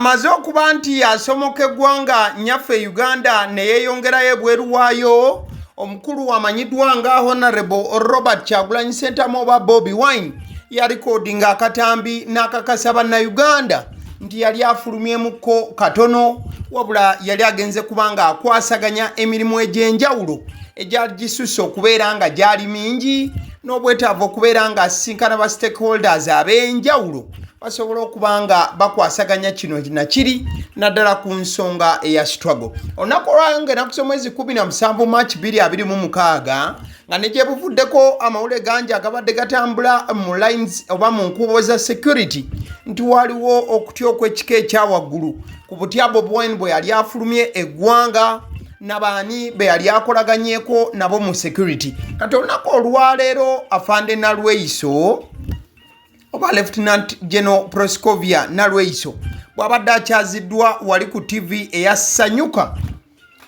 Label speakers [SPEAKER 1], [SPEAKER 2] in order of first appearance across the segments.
[SPEAKER 1] Amaze okuba nti asomoka eggwanga nyaffe Uganda ne yeeyongerayo ebweru waayo, omukulu amanyiddwa nga Honorable Robert Kyagulanyi Ssentamu oba Bobi Wine yalikodinga akatambi n'akakasa bannayuganda nti yali afulumyemukko katono, wabula yali agenze kubanga akwasaganya emirimu egy'enjawulo egyali gisusse okubeera nga gyali mingi n'obwetaavu okubeera nga asisinkana ba stakeholders ab'enjawulo basobola okubanga bakwasaganya kino nakiri naddala ku nsonga eya struggle. Olunaku olwange nakusa omwezi 17 March 2026 nga ne gye buvuddeko amawulire gangi agabadde gatambula mu lines oba mu nkubo za security nti waliwo okutya okw'ekika ekyawaggulu ku butya Bobi Wine bwe yali afulumye eggwanga n'abaani be yali akolaganyeeko nabo mu security. Kati olunaku olwaleero afande Nalweyiso oba Lieutenant General Proscovia Nalweyiso bw'abadde akyaziddwa wali ku TV eyasanyuka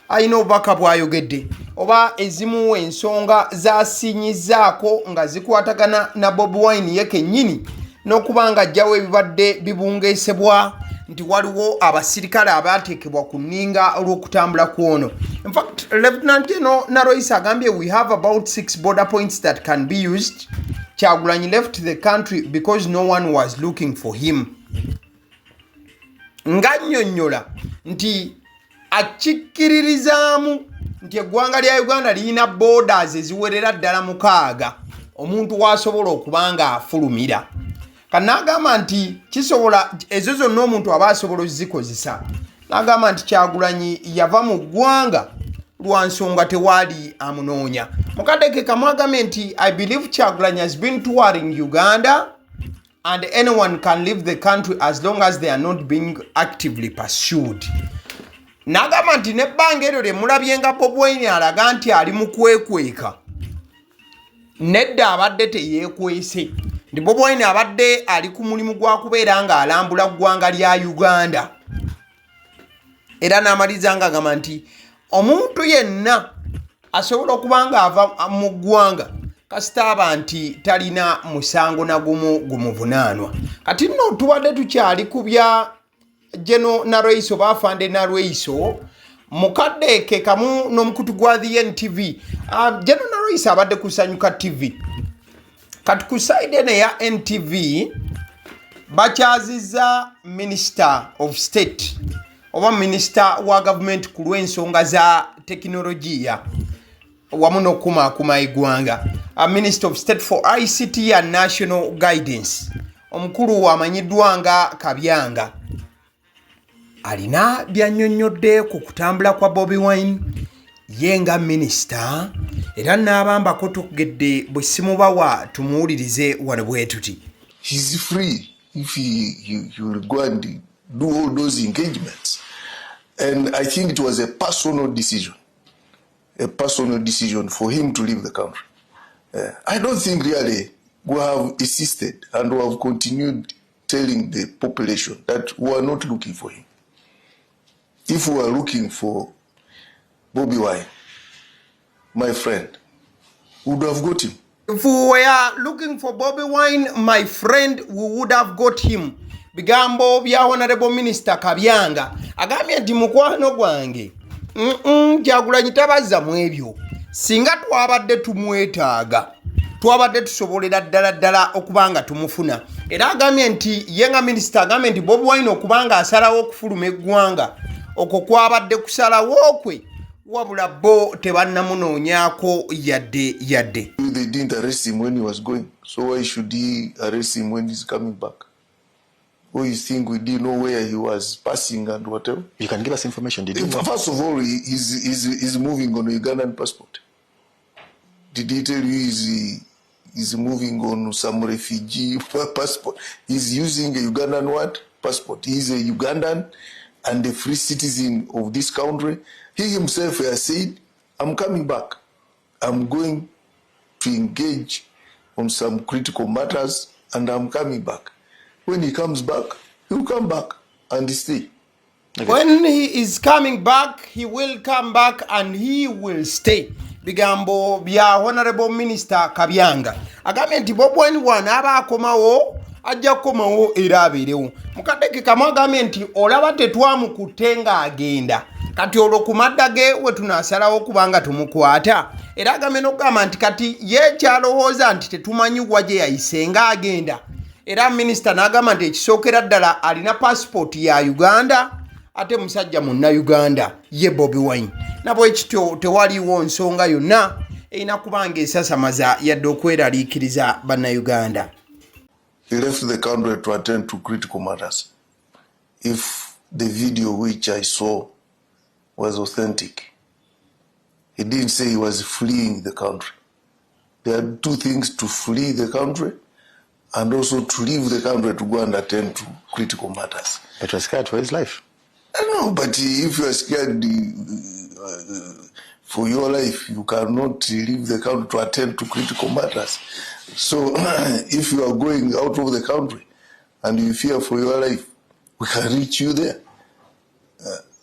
[SPEAKER 1] ayina obubaka bw'ayogedde oba ezimu ensonga zasinyizaako nga zikwatagana na Bobi Wine ye kennyini n'okuba nga ajjawo ebibadde bibungeesebwa nti waliwo abasirikale abateekebwa ku nninga olw'okutambula kwono. In fact, Lieutenant General Nalweyiso agambye we have about 6 border points that can be used. Kyagulanyi left the country because no one was looking for him. Nganyonyola nti akikkiririzaamu nti eggwanga lya Uganda lirina borders eziwerera ddala 6 omuntu wasobola okuba nga afulumira. Kanagamba nti kisobola ezo zonna omuntu aba asobola ozikozesa. Nagamba nti Kyagulanyi yava mu ggwanga lwa nsonga tewaali amunoonya. Mukadeke kamwagambye nti I believe Kyagulanyi has been touring Uganda and anyone can leave the country as long as they are not being actively pursued. Nagamba nti nebbanga eryo lye mulabye nga Bobi Wine alaga nti ali mu kwekweka, nedda abadde teyeekwese. Ndi Bobi Wine abadde ali ku mulimu gwa kubeera nga alambula ggwanga lya Uganda. Era n'amaliza nga agamba nti omuntu yenna asobola okuba nga ava mu ggwanga kasitaaba nti talina musango na gumu gumuvunaanwa. Kati nno tubadde tukyali ku bya General Nalweyiso baafande Nalweyiso mukaddeke kamu n'omukutu gwa the NTV. General Nalweyiso abadde kusanyuka TV. Kati ku side ene ya NTV bakyaziza Minister of State oba Minister wa Government ku lw'ensonga za tekinologiya wamu n'okumaakuma eggwanga. Minister of State for ICT and National Guidance omukulu amanyiddwa nga Kabyanga alina byannyonnyodde ku kutambula kwa Bobi Wine ye nga minisita, era n'abambako tugedde bwe simubawa tumuwulirize wano bwe tuti.
[SPEAKER 2] He's free if he will go and do all those engagements. And I think it was a personal decision for him to leave the country. I don't think really we have insisted and we have continued telling the population that we are not looking for him. If we are looking for Bobi Wine, my friend, we would have got him.
[SPEAKER 1] If we were looking for Bobi Wine, my friend, we would have got him. Bigambo bya Honorable Minister Kabyanga agambye nti mukwano gwange Kyagulanyi tabazza mu ebyo. Singa twabadde tumwetaaga twabadde tusobolera ddala okubanga tumufuna. Era agambye nti ye nga minisita agambye nti Bobi Wine okubanga asalawo okufuluma eggwanga okwo kwabadde kusalawo kwe wabula bo tebannamunoonyaako yadde.
[SPEAKER 2] They didn't arrest him when he was going, so why should he arrest him when he's coming back? Or you think we didn't know where he was passing and whatever?
[SPEAKER 3] You can give us information, did you?
[SPEAKER 2] First of all, he's moving on a Ugandan passport. Did he tell you he's moving on some refugee passport? He's using a Ugandan what? Passport. He's a Ugandan and a free citizen of this country. He himself has said, I'm coming back. I'm going to engage on some critical matters and I'm coming back. When he comes back, he'll come back and stay.
[SPEAKER 1] Okay. When he is coming back, he will come back and he will stay. Bigambo bya Honorable Minister Kabyanga agambye nti Bobi Wine aba akomawo ajja kukomawo era abeerewo. Mukadde kamu agambye nti olaba tetwamukutte ng'agenda kati olwo ku madda ge we tunaasalawo kubanga tumukwata. Era agambye n'okugamba nti kati ye kyalowooza nti tetumanyi wa gye yayise ng'agenda. Era minisita n'agamba nti ekisookera ddala alina paasipooti ya Uganda ate musajja munnayuganda ye Bobi Wine. Nabwe kityo tewaliwo nsonga yonna erina kubanga esasamaza yadde okweraliikiriza bannayuganda.
[SPEAKER 2] He left the country to attend to critical matters. If the video which I saw was authentic, he didn't say he was fleeing the country. There are two things: to flee the country and also to leave the country to go and attend to critical matters.
[SPEAKER 3] It was scared for his life.
[SPEAKER 2] I know, but if you are scared for your life, you cannot leave the country to attend to critical matters. So if you are going out of the country and you fear for your life, we can reach you there.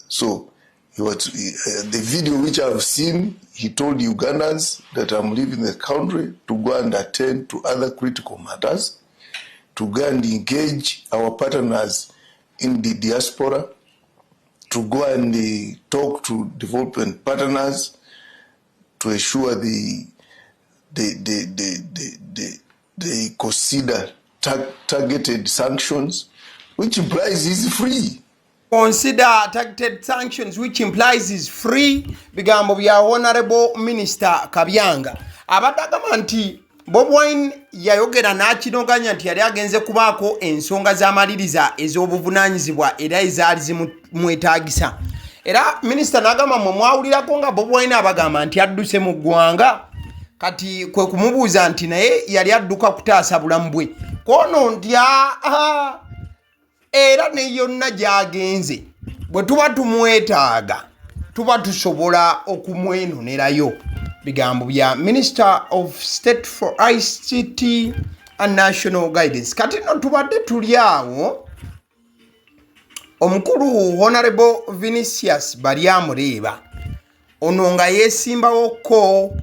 [SPEAKER 2] So the video which I have seen, he told Ugandans that I'm leaving the country to go and attend to other critical matters, to go and engage our partners in the diaspora, to go and talk to development partners to ensure they consider targeted sanctions, which implies he's free.
[SPEAKER 1] Consider targeted sanctions, which implies he's free. Bigambo bya Honorable Minister Kabyanga. Abadde agamba nti Bobi Wine yayogera n'akinoganya nti yali agenze kubaako ensonga z'amaliriza ez'obuvunaanyizibwa era ezaali zimwetaagisa. Era minisita n'agamba mmwe mwawulirako nga Bobi Wine abagamba nti adduse mu ggwanga. Kati kwe kumubuuza nti naye yali adduka kutaasa bulamu bwe. Kono nti era ne yonna gy'agenze bwe tuba tumwetaaga tuba tusobola okumwenonerayo. Bigambo bya Minister of State for ICT and National Guidance. Kati no tubadde tuli awo omukulu Honorable Vinicius Baryamureeba ono nga yeesimbawo ko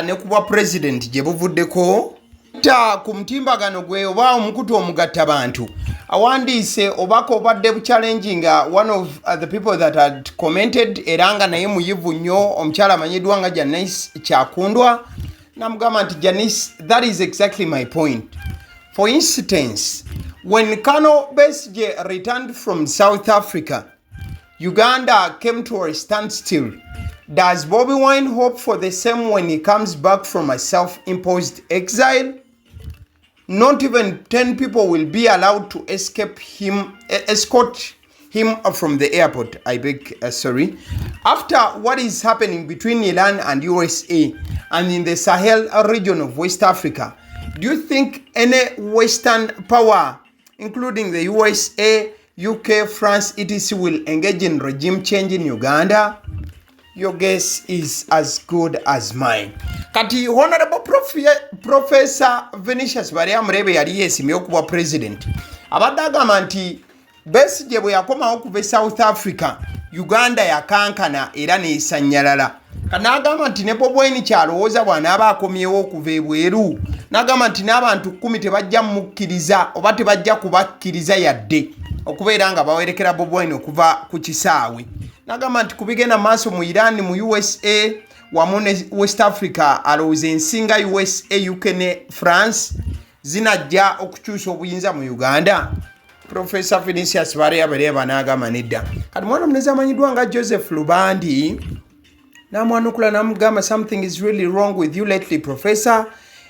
[SPEAKER 1] ne kuba president gye buvuddeko ta ku mutimbagano gwe oba omukutu omugatta bantu awandiise obako obadde buchallenging one of the people that had commented era nga naye muyivu nnyo omukyala amanyiddwa nga Janice Kyakundwa namugamba nti Janice, that is exactly my point. For instance, when Colonel Besigye returned from South Africa, Uganda came to a standstill. Does Bobi Wine hope for the same when he comes back from a self-imposed exile? Not even 10 people will be allowed to escort him from the airport. Sorry. After what is happening between Iran and USA and in the Sahel region of West Africa, do you think any Western power, including the USA, UK, France, etc., will engage in regime change in Uganda? Your guess is as good as mine. Kati Honorable Professor Vinicius Baryamureeba yali yeesimye okuba president. Abadde agamba nti Besigye bwe yakomawo okuva South Africa, Uganda yakankana era neesanyalala. N'agamba nti ne Bobi Wine kyalowooza bw'anaaba akomyewo okuva ebweru. N'agamba nti n'abantu 10 tebajja mukkiriza oba tebajja kubakkiriza yadde okubeera nga bawerekera Bobi Wine okuva ku kisaawe. N'agamba nti kubigenda maaso mu Iran, mu USA wamu ne West Africa, alowooza ensinga USA, UK ne France zinajja okukyusa obuyinza mu Uganda. Professor Vinicius Baryamureeba n'agamba nedda. Kati mwana munezi amanyiddwa nga Joseph Lubandi n'amwanukula n'amugamba, something is really wrong with you lately, Professor.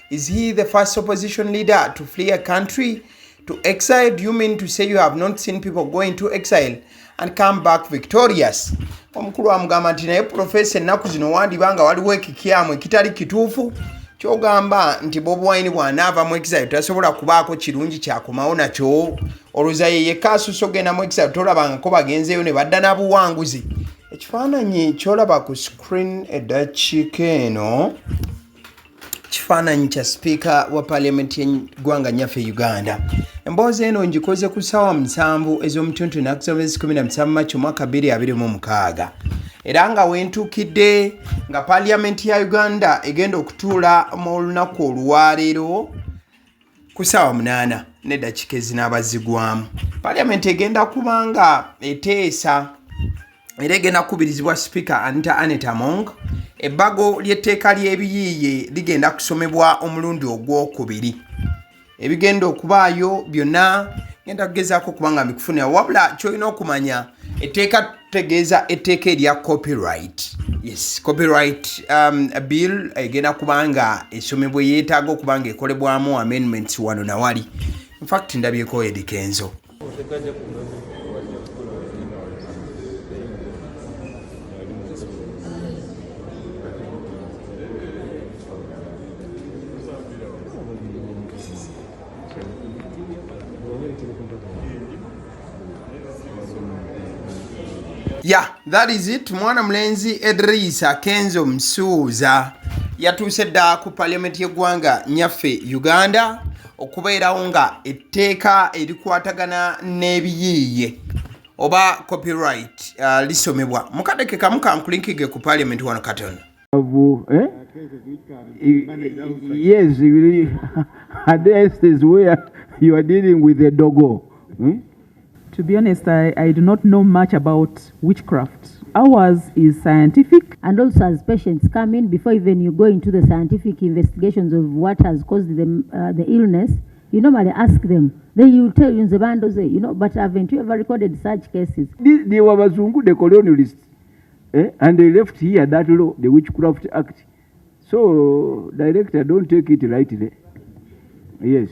[SPEAKER 1] Is he the first opposition leader to flee a country to exile? Do you mean to say you have not seen people go into exile and come back victorious? Omukulu amugamba nti naye Professor, ennaku zino wandibanga waliwo ekikyamu ekitali kituufu kyogamba nti Bobi Wine bw'anaava mu exile tasobola kubaako kirungi kyakomawo nakyo. Olowooza ye yekka asusse ogenda mu exile tolabangako bagenzeeyo ne badda n'abuwanguzi. Ekifaananyi kyolaba ku screen eddakiika eno kifaananyi kya speaker wa Parliamentary y'eggwanga nnyaffe Uganda. Emboozi eno ngikoze ku ssaawa 7 ez'omutuntu ennaku za 17 Machi omwaka 2026. Era nga wentuukidde nga Parliament ya Uganda egenda okutuula mu lunaku olwaleero ku ssaawa 8 n'eddakiika ezinaabazigwamu. Parliament egenda kubanga eteesa era egenda kukubirizibwa Speaker Anita Among. Ebbago ly'etteeka ly'ebiyiiye ligenda kusomebwa omulundi ogwokubiri. Ebigenda okubaayo byonna ngenda kugezaako kubanga mbikufunira, wabula kyolina okumanya etteeka tutegeeza etteeka erya copyright. Yes, copyright bill egenda kubanga esomebwa yeetaaga okubanga ekolebwamu amendments wano na wali. In fact ndabyeko Eddie Kenzo. Yeah, that is it. Mwana mlenzi Edrisa Kenzo Msuuza yatuuse dda ku Parliament y'eggwanga nyaffe Uganda okubeerawo nga etteeka erikwatagana n'ebiyiiye oba copyright lisomebwa. Mukadeke kamu kankulinkige ku Parliament wano Katon.
[SPEAKER 3] Yes, there is where you are dealing with a doggo. To be honest, I do not know much about witchcraft. Ours is scientific.
[SPEAKER 4] And also as patients come in, before even you go into the scientific investigations of what has caused the illness, you normally ask them. Then you tell you, but haven't you ever recorded such cases?
[SPEAKER 3] They were Bazungu, the colonialists. And they left here that law, the Witchcraft Act. So, director, don't take it lightly. Yes.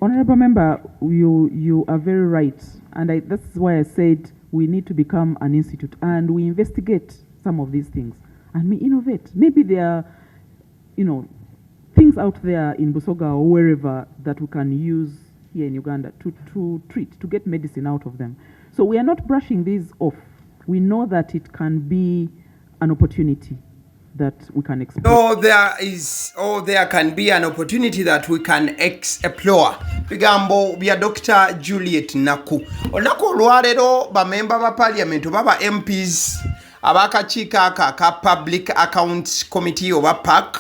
[SPEAKER 5] Honorable Member, you are very right. And that's why I said we need to become an institute and we investigate some of these things and we innovate. Maybe there are, things out there in Busoga or wherever that we can use here in Uganda to treat, to get medicine out of them. So we are not brushing these off. We know that it can be an opportunity that we can explore.
[SPEAKER 1] There can be an opportunity that we can explore. Bigambo bya Dr. Juliet Naku. Olunaku olwaleero bamemba ba Parliament baba MPs abakakiiko ka Public Accounts Committee oba PAC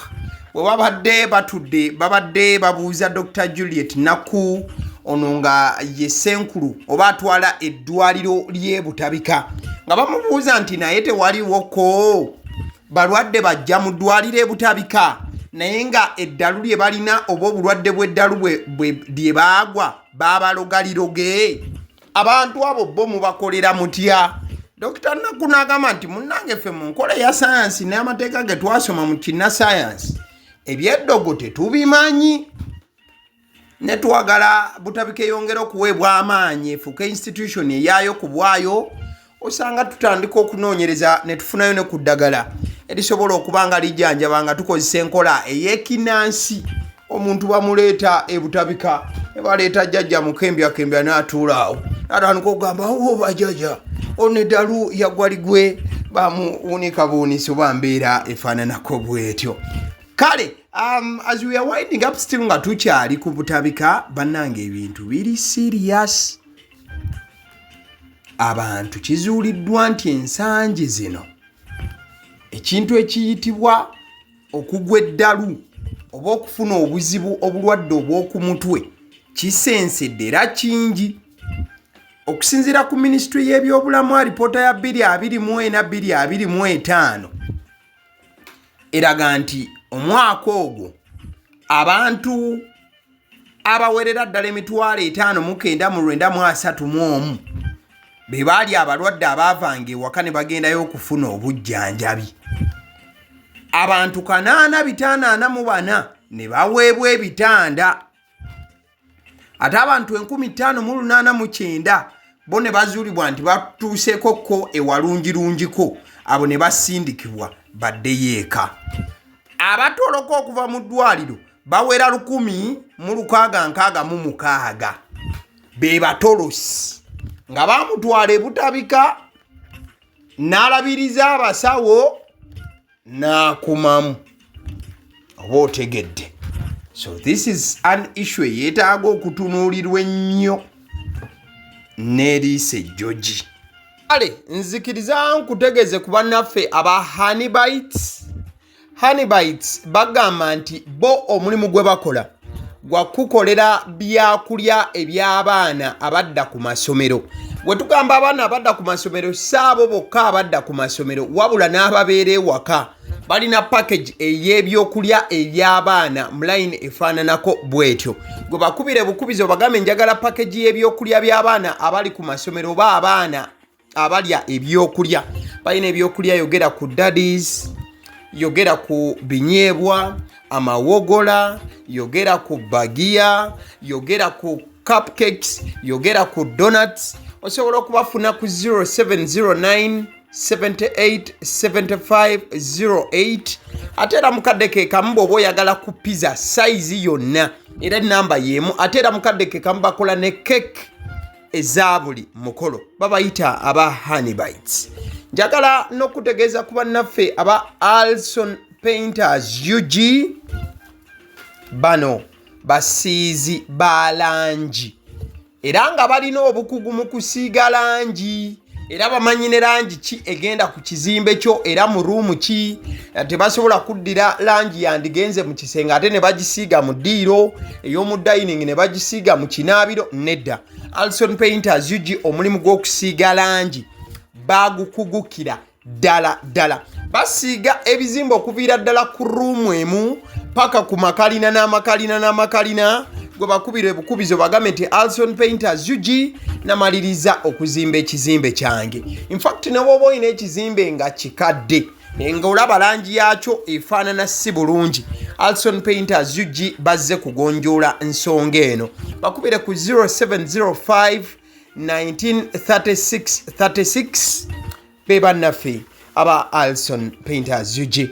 [SPEAKER 1] bwe babadde batudde babadde babuuza Dr. Juliet Naku ono nga ye Ssenkulu oba atwala eddwaliro ly'e Butabika nga bamubuuza nti naye tewaliwoko balwadde bajja mu ddwaliro e Butabika naye nga eddalu lye balina oba obulwadde bw'eddalu lye baagwa babalogaliroge abantu abo bo mubakolera mutya. Dr. Naku n'agamba nti munnange ffe mu nkola ya sayansi n'amateeka ge twasoma mu kinnasayansi ebyeddogo tetubimanyi ne twagala Butabika eyongera okuweebwa amaanyi efuuka institution eyaayo ku bwayo osanga tutandika okunoonyereza ne tufunayo ne ku ddagala erisobola okuba nga lijjanjaba nga tukozesa enkola ey'ekinnansi. Omuntu bamuleeta e Butabika ne baleeta jjajja mukembyakembya n'atuulaawo n'atandika okugamba bajjajja ono eddalu yaggwa ligwe bamuwunika buwuniso bambeera efaananako bwetyo. Kale as we are winding up still nga tukyali ku Butabika bannange ebintu biri serious. Abantu kizuuliddwa nti ensangi zino ekintu ekiyitibwa okugwa eddalu oba okufuna obuzibu obulwadde obw'okumutwe kisensedde era kingi. Okusinziira ku Ministry y'ebyobulamu alipoota ya 2024-2025 eraga nti omwaka ogwo abantu abawerera ddala 5,931 be baali abalwadde abaavanga ewaka ne bagendayo okufuna obujjanjabi. Abantu 8,544 ne baweebwa ebitanda ate abantu 5,889 bo ne bazuulibwa nti batuusekokko ewalungirungiko abo ne basindikibwa baddeyo eka. Abatoloka okuva mu ddwaliro bawera 1,666 be batolosi nga bamutwala e Butabika n'alabiriza abasawo n'akumamu oba otegedde. So this is an issue yeetaaga okutunuulirwa ennyo n'eriisa ejjogi. Kale nzikiriza nkutegeeze ku bannaffe aba Honeybites bagamba nti bo omulimu gwe bakola gwa kukolera byakulya eby'abaana abadda ku masomero. Bwe tugamba abaana abadda ku masomero saabo bokka abadda ku masomero wabula n'ababeera ewaka balina package ey'ebyokulya eby'abaana mu line efaananako bwetyo. Gwe bakubire bukubizo bagambe njagala package y'ebyokulya by'abaana abali ku masomero oba abaana abalya ebyokulya. Balina ebyokulya yogera ku daddies, yogera ku binyeebwa, amawogola, yogera ku bagiya, yogera ku cupcakes, yogera ku donuts. Osobola okubafuna ku 0709 787508 ate era mukadde ke kamu bw'oba oyagala ku pizza size yonna era namba y'emu. Ate era mukadde ke kamu bakola ne cake eza buli mukolo babayita aba honey bites. Njagala n'okutegeeza ku bannaffe aba Alson Painters UG, bano basiizi ba langi era nga balina obukugu mu kusiiga langi era bamanyi ne langi ki egenda ku kizimbe kyo era mu ruumu ki. Tebasobola kuddira langi yandigenze mu kisenge ate ne bagisiiga mu ddiiro ey'omu dining ne bagisiiga mu kinaabiro. Nedda, Alson Painters UG omulimu gw'okusiiga langi bagukugukira ddala. Basiiga ebizimbe okuviira ddala ku ruumu emu paka ku makalina n'amakalina. Gwe bakubira ebukubizo bagambe nti Alson Painters UG namaliriza okuzimba ekizimbe kyange. In fact ne bw'oba olina ekizimbe nga kikadde nga olaba langi yaakyo efaanana si bulungi, Alson Painters UG bazze kugonjoola nsonga eno. Bakubire ku 0705 193636 be bannaffe aba Alson Painters UG.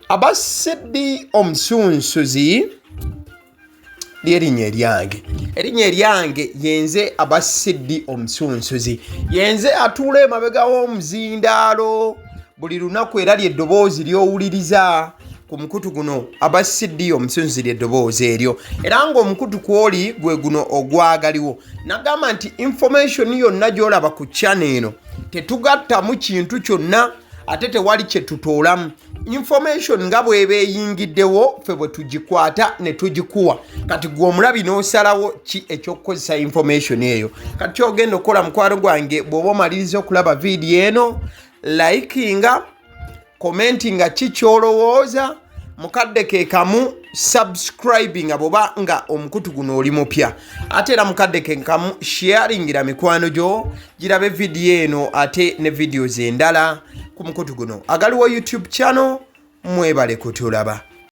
[SPEAKER 1] Aba Sidi Omusunsuzi ly'erinnya eryange yenze aba Sidi Omusunsuzi. Yenze atuula emabega w'omuzindaalo buli lunaku era ly'eddoboozi ly'owuliriza ku mukutu guno aba Sidi Omusunsuzi ly'eddoboozi eryo era ng'omukutu kwoli gwe guno ogwagaliwo. Nagamba nti information yonna gy'olaba ku channel eno tetugattamu kintu kyonna ate tewali kye tutoolamu. Information nga bw'eba eyingiddewo ffe bwe tugikwata ne tugikuwa. Kati gwe omulabi n'osalawo ki eky'okukozesa information eyo. Kati ky'ogenda okukola mukwano gwange bw'oba omaliriza okulaba vidiyo eno, likinga, commentinga ki ky'olowooza, mukadde ke kamu subscribinga bw'oba nga omukutu guno oli mupya. Ate era mukadde ke kamu sharingira mikwano gyo girabe vidiyo eno ate ne videos endala ku mukutu guno. Agaliwo YouTube channel, mwebale kutulaba.